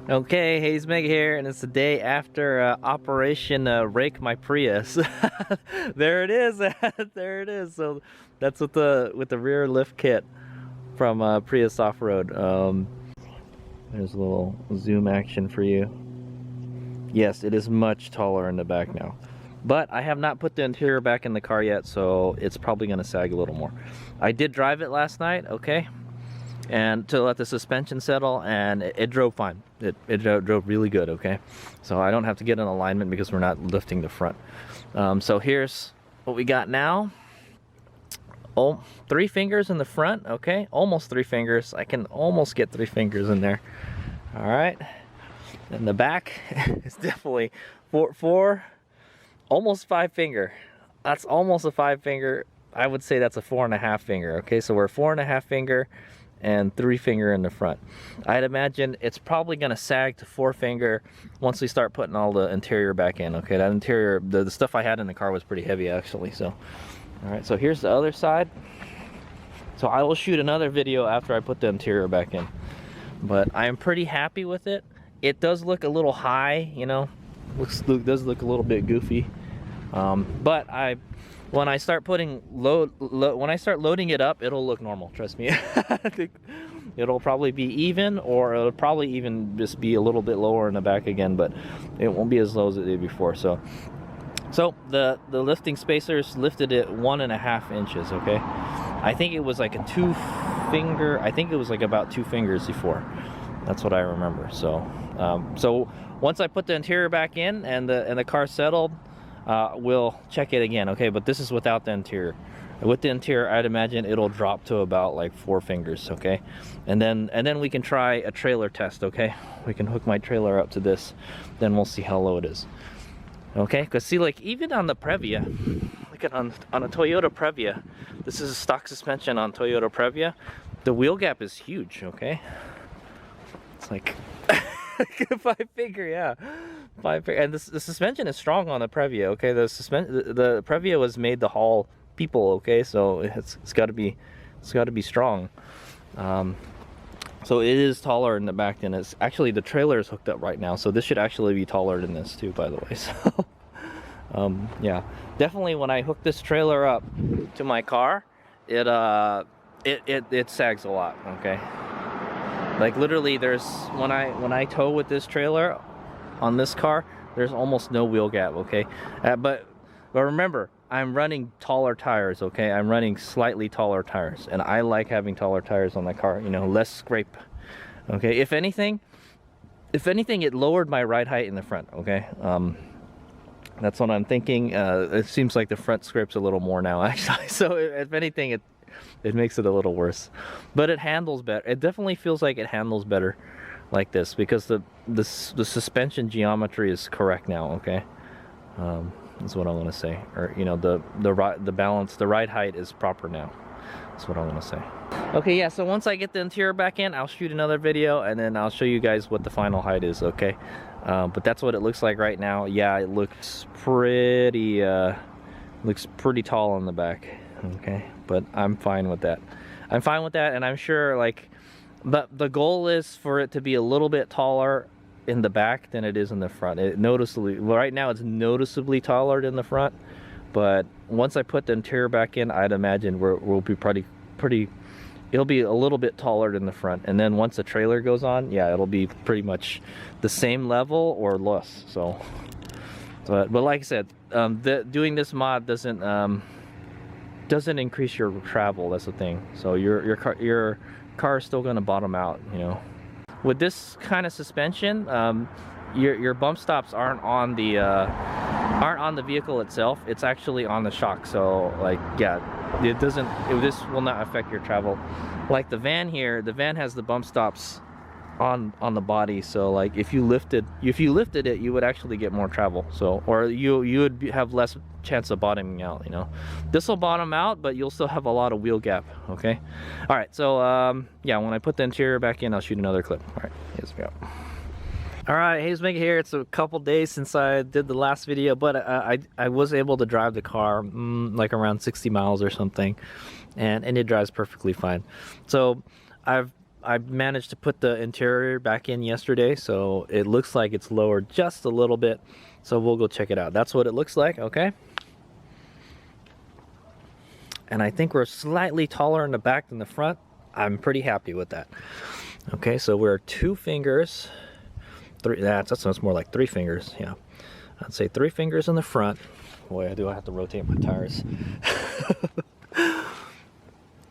Okay, Hayes Meg here, and it's the day after Operation Rake My Prius. There it is, there it is. So that's with the rear lift kit from Prius Off Road. There's a little zoom action for you. Yes, it is much taller in the back now, but I have not put the interior back in the car yet, so it's probably going to sag a little more. I did drive it last night, okay, and to let the suspension settle, and it drove fine. It drove really good, okay? So I don't have to get an alignment because we're not lifting the front. So here's what we got now. Oh, 3 fingers in the front, okay? Almost 3 fingers. I can almost get 3 fingers in there. All right. And the back is definitely four, almost 5 finger. That's almost a 5 finger. I would say that's a 4.5 finger, okay? So we're 4.5 finger and 3 finger in the front. I'd imagine it's probably gonna sag to 4 finger once we start putting all the interior back in, okay? That interior, the stuff I had in the car was pretty heavy actually, so. All right, so here's the other side. So I will shoot another video after I put the interior back in. But I am pretty happy with it. It does look a little high, you know, does look a little bit goofy. But when I start putting when I start loading it up, it'll look normal, trust me. I think it'll probably be even, or it'll probably even just be a little bit lower in the back again, but it won't be as low as it did before. So the lifting spacers lifted it 1.5 inches, okay? I think it was like a 2 finger, I think it was like about 2 fingers before. That's what I remember. So so once I put the interior back in and the car settled, we'll check it again, okay? But this is without the interior. With the interior, I'd imagine it'll drop to about like 4 fingers, okay? And then we can try a trailer test, okay? We can hook my trailer up to this, then we'll see how low it is. Okay, because see, like even on the Previa, look at on a Toyota Previa, this is a stock suspension on Toyota Previa, the wheel gap is huge, okay? It's like 5 finger, yeah, 5 finger, and the suspension is strong on the Previa, okay? The Previa was made to haul people, okay? So it's got to be strong. So it is taller in the back than it's actually, the trailer is hooked up right now, so this should actually be taller than this too, by the way. So yeah, definitely when I hook this trailer up to my car, it sags a lot, okay? Like literally there's, when I tow with this trailer on this car, there's almost no wheel gap, okay? But remember, I'm running taller tires, okay? I'm running slightly taller tires, and I like having taller tires on the car, you know, less scrape, okay? If anything, it lowered my ride height in the front, okay? That's what I'm thinking. It seems like the front scrapes a little more now, actually. So if anything, it makes it a little worse. But it handles better. It definitely feels like it handles better like this, because the suspension geometry is correct now, okay? That's what I want to say. Or, you know, the balance, the ride height is proper now. That's what I want to say. Okay, yeah, so once I get the interior back in, I'll shoot another video, and then I'll show you guys what the final height is, okay? But that's what it looks like right now. Yeah, it looks pretty tall on the back, okay? But I'm fine with that. I'm fine with that, and I'm sure, like, but the goal is for it to be a little bit taller in the back than it is in the front. Right now it's noticeably taller than the front, but once I put the interior back in, I'd imagine we'll be pretty, it'll be a little bit taller than the front, and then once the trailer goes on, yeah, it'll be pretty much the same level or less. So but like I said, doing this mod doesn't increase your travel. That's the thing. So your car is still going to bottom out, you know. With this kind of suspension, your bump stops aren't on the vehicle itself. It's actually on the shock. So like, yeah, this will not affect your travel. Like the van here, the van has the bump stops on the body. So like if you lifted it, you would actually get more travel. So, or you would have less chance of bottoming out, you know. This will bottom out, but you'll still have a lot of wheel gap, okay? All right, so yeah, when I put the interior back in, I'll shoot another clip. All right, here's we go. All right, Hayes Meg here. It's a couple days since I did the last video, but I was able to drive the car like around 60 miles or something, and it drives perfectly fine. So I've I managed to put the interior back in yesterday, so it looks like it's lowered just a little bit. So we'll go check it out. That's what it looks like, okay? And I think we're slightly taller in the back than the front. I'm pretty happy with that. Okay, so we're 2 fingers. That's more like 3 fingers, yeah. I'd say 3 fingers in the front. Boy, I have to rotate my tires.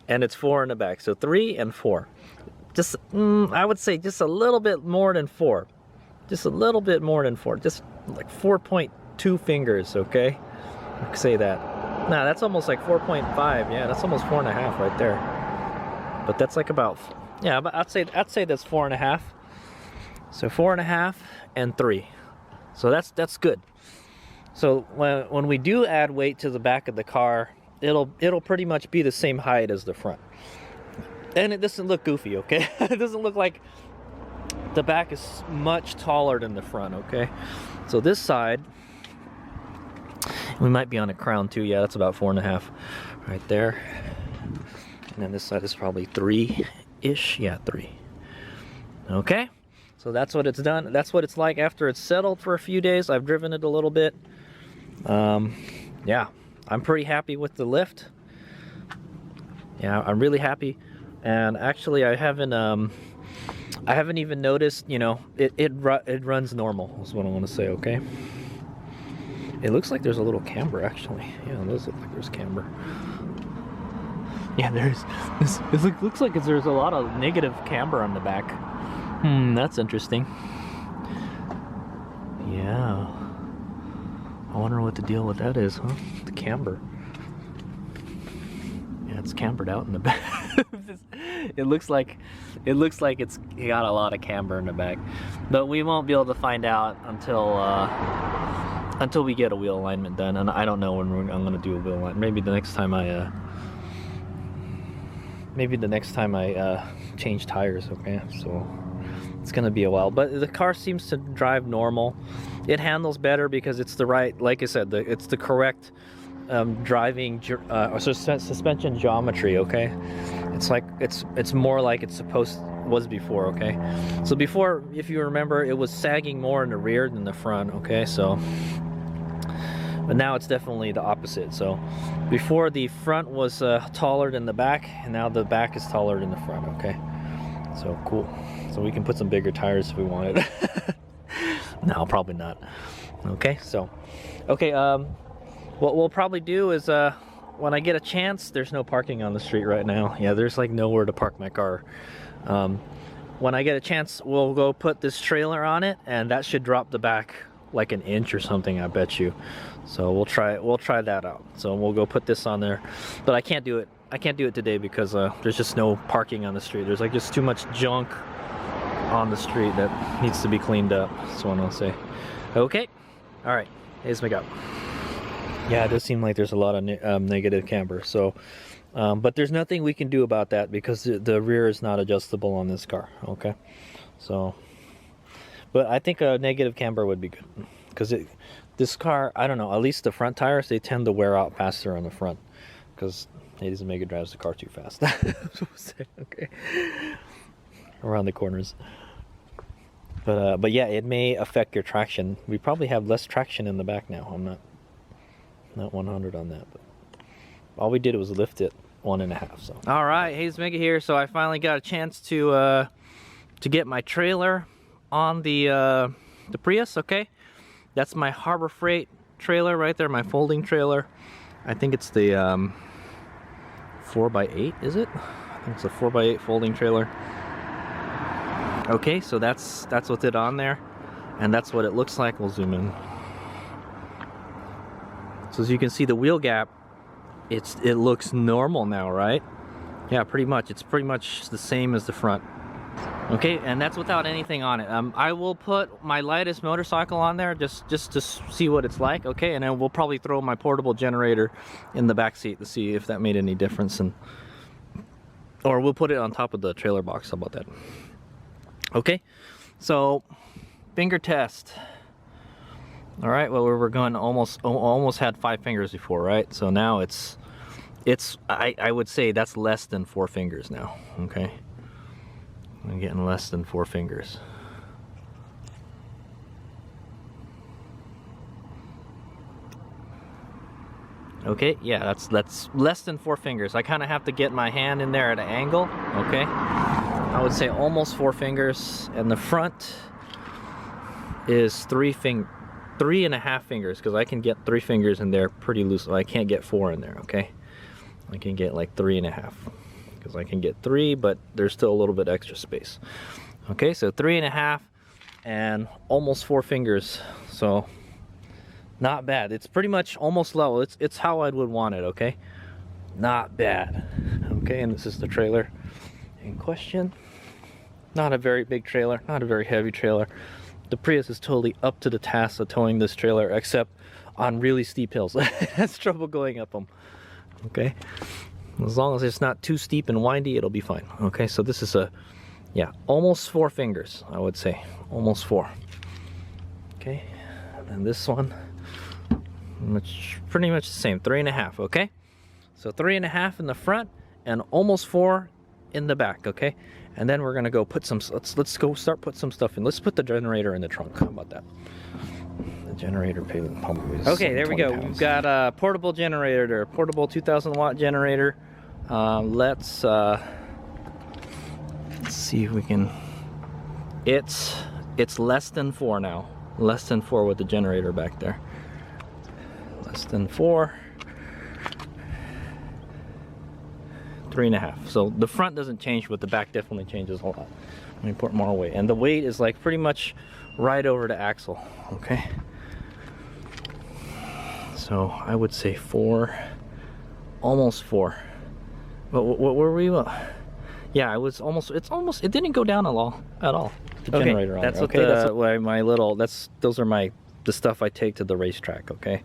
And it's 4 in the back, so 3 and 4. Just, I would say just a little bit more than 4. Just a little bit more than 4. Just like 4.2 fingers, okay? I could say that. Nah, that's almost like 4.5. Yeah, that's almost 4.5 right there. But that's like about, yeah, but I'd say that's 4.5. So 4.5 and 3. So that's good. So when we do add weight to the back of the car, it'll pretty much be the same height as the front. And it doesn't look goofy, okay? It doesn't look like the back is much taller than the front, okay? So this side, we might be on a crown too. Yeah, that's about 4.5 right there. And then this side is probably 3-ish. Yeah, 3. Okay, so that's what it's done. That's what it's like after it's settled for a few days. I've driven it a little bit. Yeah, I'm pretty happy with the lift. Yeah, I'm really happy. And actually, I haven't even noticed. You know, it runs normal. Is what I want to say. Okay. It looks like there's a little camber, actually. Yeah, it does look like there's camber. Yeah, there's this. It looks like there's a lot of negative camber on the back. That's interesting. Yeah. I wonder what the deal with that is, huh? The camber. Yeah, it's cambered out in the back. It looks like it's got a lot of camber in the back, but we won't be able to find out until we get a wheel alignment done. And I don't know when I'm going to do a wheel alignment. Maybe the next time I change tires. Okay, so it's going to be a while, but the car seems to drive normal. It handles better because it's the right, like I said, it's the correct driving suspension geometry. Okay, it's like it's more like it's was before. Okay, so before, if you remember, it was sagging more in the rear than the front. Okay, so but now it's definitely the opposite. So before, the front was taller than the back, and now the back is taller than the front. Okay, so cool. So we can put some bigger tires if we wanted. No, probably not. Okay, so okay, what we'll probably do is when I get a chance, there's no parking on the street right now. Yeah, there's like nowhere to park my car. When I get a chance, we'll go put this trailer on it, and that should drop the back like an inch or something, I bet you. So we'll try that out. So we'll go put this on there, but I can't do it today because there's just no parking on the street. There's like just too much junk on the street that needs to be cleaned up. That's what I'll say. Okay, all right, here's my go. Yeah, it does seem like there's a lot of negative camber. So but there's nothing we can do about that because the rear is not adjustable on this car. Okay, so but I think a negative camber would be good because this car, I don't know, at least the front tires, they tend to wear out faster on the front because Hades Omega drives the car too fast. Okay, around the corners. But yeah, it may affect your traction. We probably have less traction in the back now. I'm not 100 on that, but all we did was lift it 1.5. So all right, Hades Omega here. So I finally got a chance to get my trailer on the Prius. Okay, that's my Harbor Freight trailer right there, my folding trailer. I think it's the 4x8, is it? I think it's a 4x8 folding trailer. Okay, so that's what's it on there, and that's what it looks like. We'll zoom in. So as you can see, the wheel gap, it looks normal now, right? Yeah, pretty much. It's pretty much the same as the front. Okay, and that's without anything on it. I will put my lightest motorcycle on there just to see what it's like. Okay, and then we'll probably throw my portable generator in the back seat to see if that made any difference, or we'll put it on top of the trailer box. How about that? Okay, so finger test. All right, well, we were going almost had 5 fingers before, right? So now I would say that's less than 4 fingers now. Okay, I'm getting less than 4 fingers. Okay, yeah, that's less than 4 fingers. I kind of have to get my hand in there at an angle, okay? I would say almost 4 fingers, and the front is 3.5 fingers, because I can get 3 fingers in there pretty loose. I can't get 4 in there, okay? I can get like 3.5, because I can get 3, but there's still a little bit extra space. Okay, so 3.5 and almost 4 fingers, so not bad. It's pretty much almost level. It's how I would want it, okay? Not bad. Okay, and this is the trailer in question. Not a very big trailer, not a very heavy trailer. The Prius is totally up to the task of towing this trailer, except on really steep hills. It has trouble going up them. Okay? As long as it's not too steep and windy, it'll be fine. Okay, so this is yeah, almost 4 fingers, I would say. Almost 4. Okay, and this one, pretty much the same, 3.5, okay? So 3.5 in the front and almost 4 in the back, okay? And then we're gonna go put some, let's go start put some stuff in. Let's put the generator in the trunk. How about that? The generator pump is okay, there we go. pounds. We've got a portable generator, portable 2,000 watt generator. Let's see if we can. It's less than 4 now. Less than 4 with the generator back there. Less than 4. 3.5. So the front doesn't change, but the back definitely changes a lot. Let me put more weight, and the weight is like pretty much right over the axle. Okay. So I would say 4, almost 4. But what were we? Yeah, it was almost. It didn't go down at all. The Okay, generator on that's there. what Okay, the- that's what my little. Those are the stuff I take to the racetrack. Okay.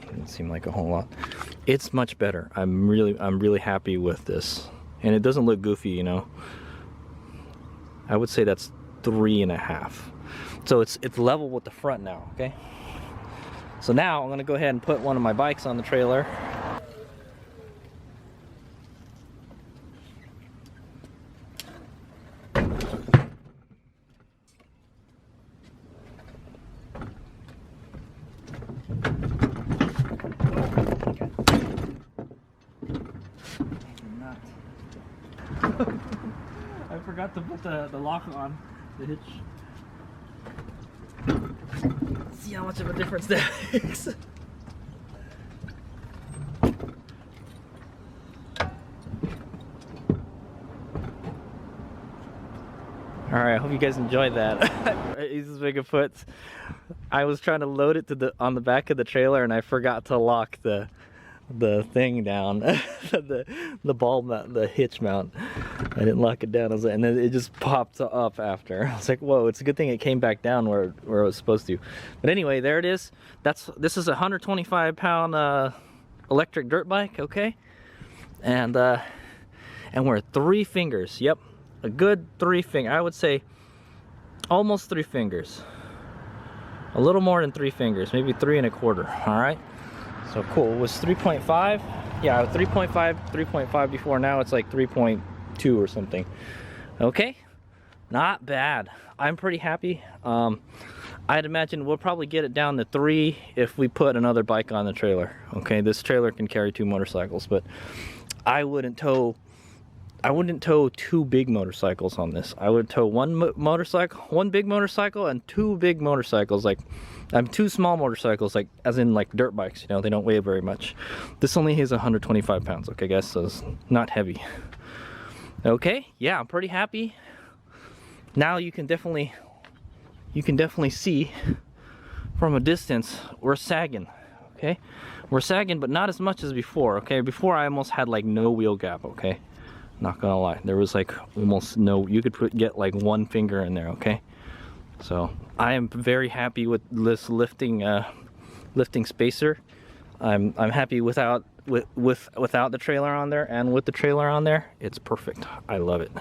Didn't seem like a whole lot. It's much better. I'm really happy with this, and it doesn't look goofy, you know. I would say that's 3.5. So it's level with the front now. Okay. So now I'm gonna go ahead and put one of my bikes on the trailer. I forgot to put the lock on the hitch. See how much of a difference that makes. Alright, I hope you guys enjoyed that. Uses Bigfoot. I was trying to load it to on the back of the trailer, and I forgot to lock the thing down. the ball mount, the hitch mount. I didn't lock it down, and then it just popped up after. I was like, whoa, it's a good thing it came back down where it was supposed to. But anyway, there it is. This is a 125-pound electric dirt bike, okay? And we're 3 fingers. Yep, a good 3 finger. I would say almost 3 fingers. A little more than 3 fingers, maybe 3.25. All right. So cool. It was 3.5. Yeah, 3.5, 3.5 before. Now it's like 3.2 or something. Okay, not bad. I'm pretty happy. I'd imagine we'll probably get it down to 3 if we put another bike on the trailer. Okay, this trailer can carry 2 motorcycles, but I wouldn't tow 2 big motorcycles on this. I would tow one big motorcycle and 2 big motorcycles, like 2 small motorcycles, like as in like dirt bikes, you know, they don't weigh very much. This only is 125 pounds, okay guys, so it's not heavy. Okay, yeah, I'm pretty happy. Now you can definitely see from a distance we're sagging. Okay, we're sagging, but not as much as before. Okay, before I almost had like no wheel gap. Okay, not gonna lie, there was like almost no, you could get like 1 finger in there. Okay, so I am very happy with this lifting spacer. I'm happy without the trailer on there, and with the trailer on there, it's perfect. I love it.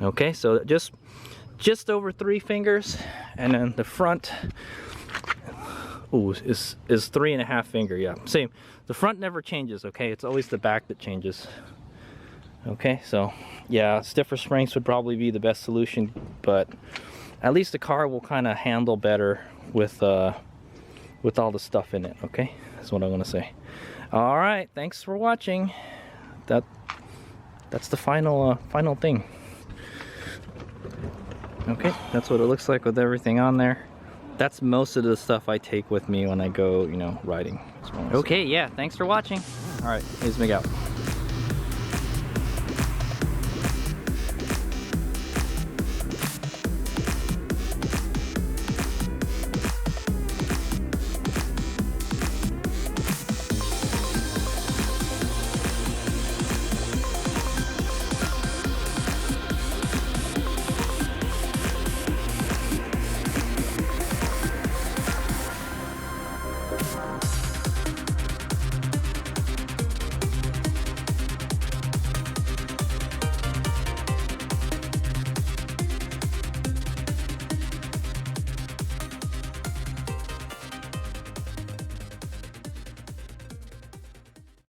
Okay, so just over 3 fingers, and then the front is 3.5 finger. Yeah, same. The front never changes. Okay, it's always the back that changes. Okay, so yeah, stiffer springs would probably be the best solution, but at least the car will kind of handle better with all the stuff in it. Okay, that's what I want to say. All right, thanks for watching. That's the final thing. Okay, that's what it looks like with everything on there. That's most of the stuff I take with me when I go, you know, riding. Okay, yeah, thanks for watching. All right, here's Miguel.